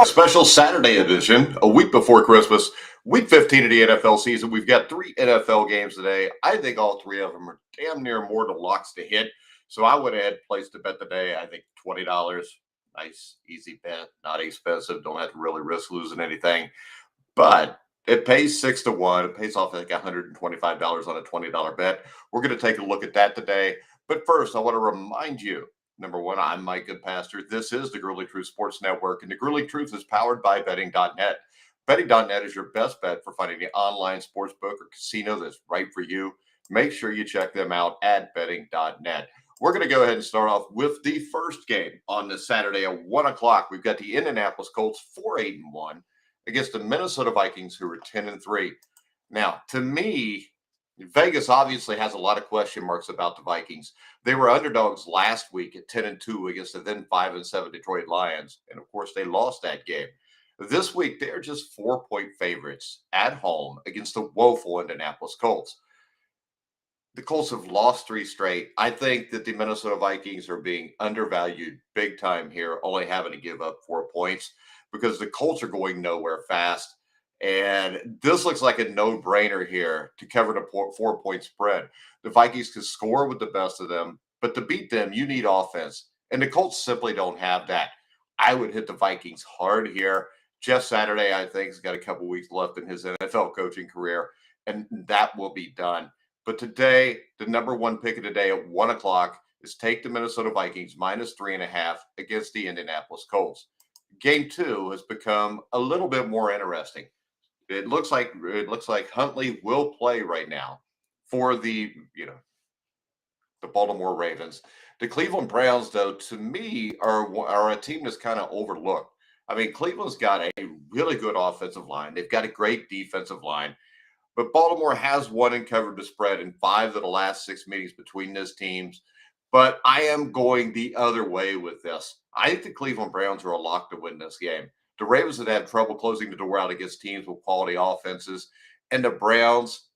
Special Saturday edition, a week before Christmas, week 15 of the NFL season. We've got three NFL games today. I think all three of them are damn near mortal locks to hit. So I would add placed a bet today. I think $20. Nice, easy bet, not expensive. Don't have to really risk losing anything. But it pays 6 to 1. It pays off like $125 on a $20 bet. We're going to take a look at that today. But first, I want to remind you number one, I'm Mike Goodpaster. This is the Grueling Truth Sports Network, and the Grueling Truth is powered by betting.net. Betting.net is your best bet for finding the online sports book or casino that's right for you. Make sure you check them out at betting.net. We're going to go ahead and start off with the first game on this Saturday at 1 o'clock. We've got the Indianapolis Colts 4-8-1 against the Minnesota Vikings, who are 10-3. Now, to me, Vegas obviously has a lot of question marks about the Vikings. They were underdogs last week at 10-2 against the then 5-7 Detroit Lions. And of course, they lost that game. This week, they're just 4-point favorites at home against the woeful Indianapolis Colts. The Colts have lost three straight. I think that the Minnesota Vikings are being undervalued big time here, only having to give up 4 points because the Colts are going nowhere fast. And this looks like a no-brainer here to cover the 4-point spread. The Vikings can score with the best of them, but to beat them, you need offense. And the Colts simply don't have that. I would hit the Vikings hard here. Jeff Saturday, I think, has got a couple weeks left in his NFL coaching career, and that will be done. But today, the number one pick of the day at 1 o'clock is take the Minnesota Vikings -3.5 against the Indianapolis Colts. Game two has become a little bit more interesting. It looks like Huntley will play right now for the Baltimore Ravens. The Cleveland Browns, though, to me, are a team that's kind of overlooked. I mean, Cleveland's got a really good offensive line. They've got a great defensive line. But Baltimore has won and covered the spread in 5 of the last 6 meetings between these teams. But I am going the other way with this. I think the Cleveland Browns are a lock to win this game. The Ravens have had trouble closing the door out against teams with quality offenses, and the Browns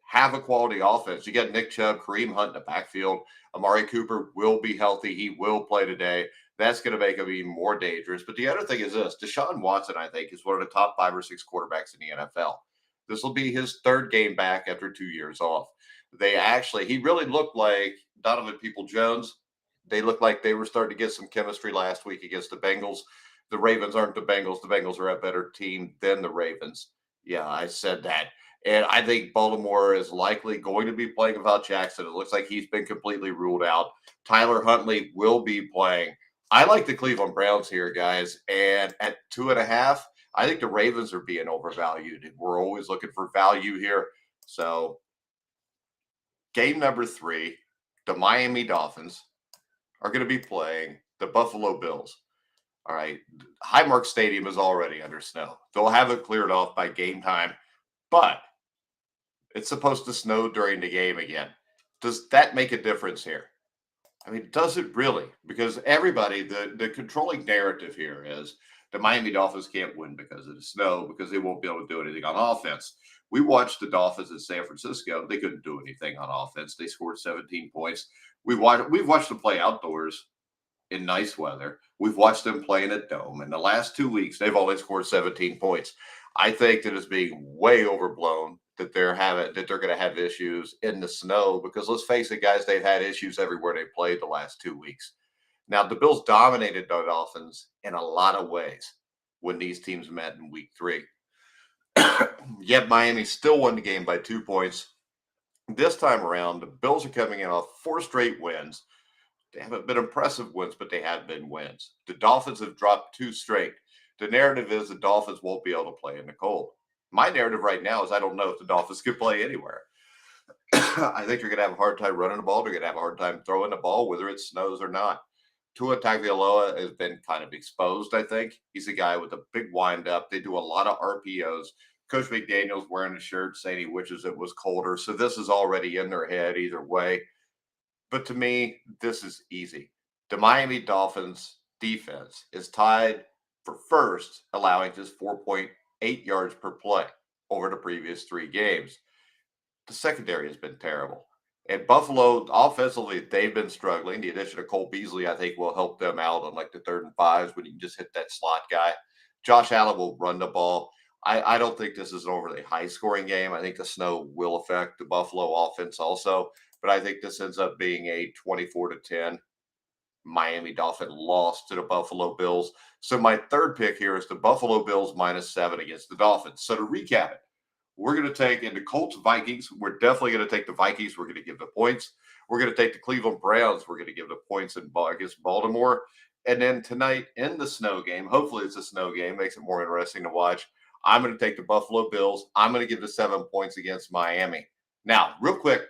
have a quality offense. You got Nick Chubb, Kareem Hunt in the backfield. Amari Cooper will be healthy. He will play today. That's going to make him even more dangerous. But the other thing is this. Deshaun Watson, I think, is one of the top 5 or 6 quarterbacks in the NFL. This will be his third game back after 2 years off. He really looked like Donovan Peoples-Jones. They looked like they were starting to get some chemistry last week against the Bengals. The Ravens aren't the Bengals. The Bengals are a better team than the Ravens. Yeah, I said that. And I think Baltimore is likely going to be playing without Jackson. It looks like he's been completely ruled out. Tyler Huntley will be playing. I like the Cleveland Browns here, guys. And at 2.5, I think the Ravens are being overvalued. We're always looking for value here. So game number 3, the Miami Dolphins are going to be playing the Buffalo Bills. All right. Highmark Stadium is already under snow. They'll have it cleared off by game time, but it's supposed to snow during the game again. Does that make a difference here? I mean, does it really? Because everybody, the controlling narrative here is the Miami Dolphins can't win because of the snow, because they won't be able to do anything on offense. We watched the Dolphins in San Francisco. They couldn't do anything on offense. They scored 17 points. We've watched them play outdoors in nice weather. We've watched them play in a dome. In the last 2 weeks, they've only scored 17 points. I think that it's being way overblown that they're going to have issues in the snow, because let's face it, guys, they've had issues everywhere they played the last 2 weeks. Now, the Bills dominated the Dolphins in a lot of ways when these teams met in week 3. Yet Miami still won the game by 2 points. This time around, the Bills are coming in off 4 straight wins. They haven't been impressive wins, but they have been wins. The Dolphins have dropped 2 straight. The narrative is the Dolphins won't be able to play in the cold. My narrative right now is I don't know if the Dolphins can play anywhere. I think you're going to have a hard time running the ball. They're going to have a hard time throwing the ball, whether it snows or not. Tua Tagovailoa has been kind of exposed, I think. He's a guy with a big windup. They do a lot of RPOs. Coach McDaniel's wearing a shirt saying he wishes it was colder. So this is already in their head either way. But to me, this is easy. The Miami Dolphins defense is tied for first, allowing just 4.8 yards per play over the previous 3 games. The secondary has been terrible. And Buffalo, offensively, they've been struggling. The addition of Cole Beasley, I think, will help them out on like the 3rd and 5s when you can just hit that slot guy. Josh Allen will run the ball. I don't think this is an overly high scoring game. I think the snow will affect the Buffalo offense also, but I think this ends up being a 24-10 Miami Dolphin loss to the Buffalo Bills. So my third pick here is the Buffalo Bills -7 against the Dolphins. So to recap it, we're going to take in the Colts Vikings. We're definitely going to take the Vikings. We're going to give the points. We're going to take the Cleveland Browns. We're going to give the points against Baltimore. And then tonight in the snow game, hopefully it's a snow game, makes it more interesting to watch. I'm going to take the Buffalo Bills. I'm going to give the 7 points against Miami. Now, real quick,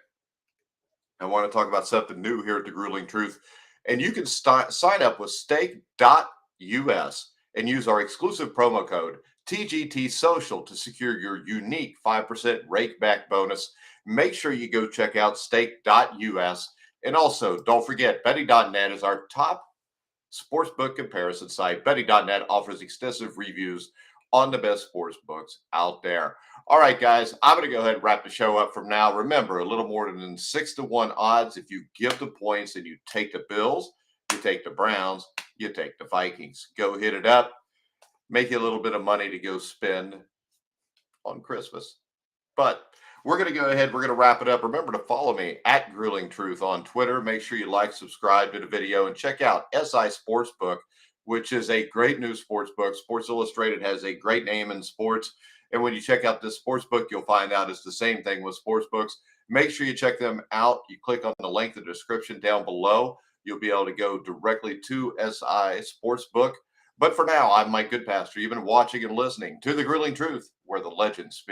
I want to talk about something new here at the Grueling Truth. And you can sign up with stake.us and use our exclusive promo code TGT Social to secure your unique 5% rake back bonus. Make sure you go check out stake.us. And also, don't forget, betting.net is our top sportsbook comparison site. Betting.net offers extensive reviews on the best sports books out there. All right, guys, I'm going to go ahead and wrap the show up from now. Remember, a little more than 6-1 odds. If you give the points and you take the Bills, you take the Browns, you take the Vikings. Go hit it up. Make you a little bit of money to go spend on Christmas. But we're going to go ahead. We're going to wrap it up. Remember to follow me at Grueling Truth on Twitter. Make sure you like, subscribe to the video, and check out SI Sportsbook, which is a great new sports book. Sports Illustrated has a great name in sports. And when you check out this sports book, you'll find out it's the same thing with sports books. Make sure you check them out. You click on the link in the description down below. You'll be able to go directly to SI Sportsbook. But for now, I'm Mike Goodpaster. You've been watching and listening to The Grueling Truth, where the legends speak.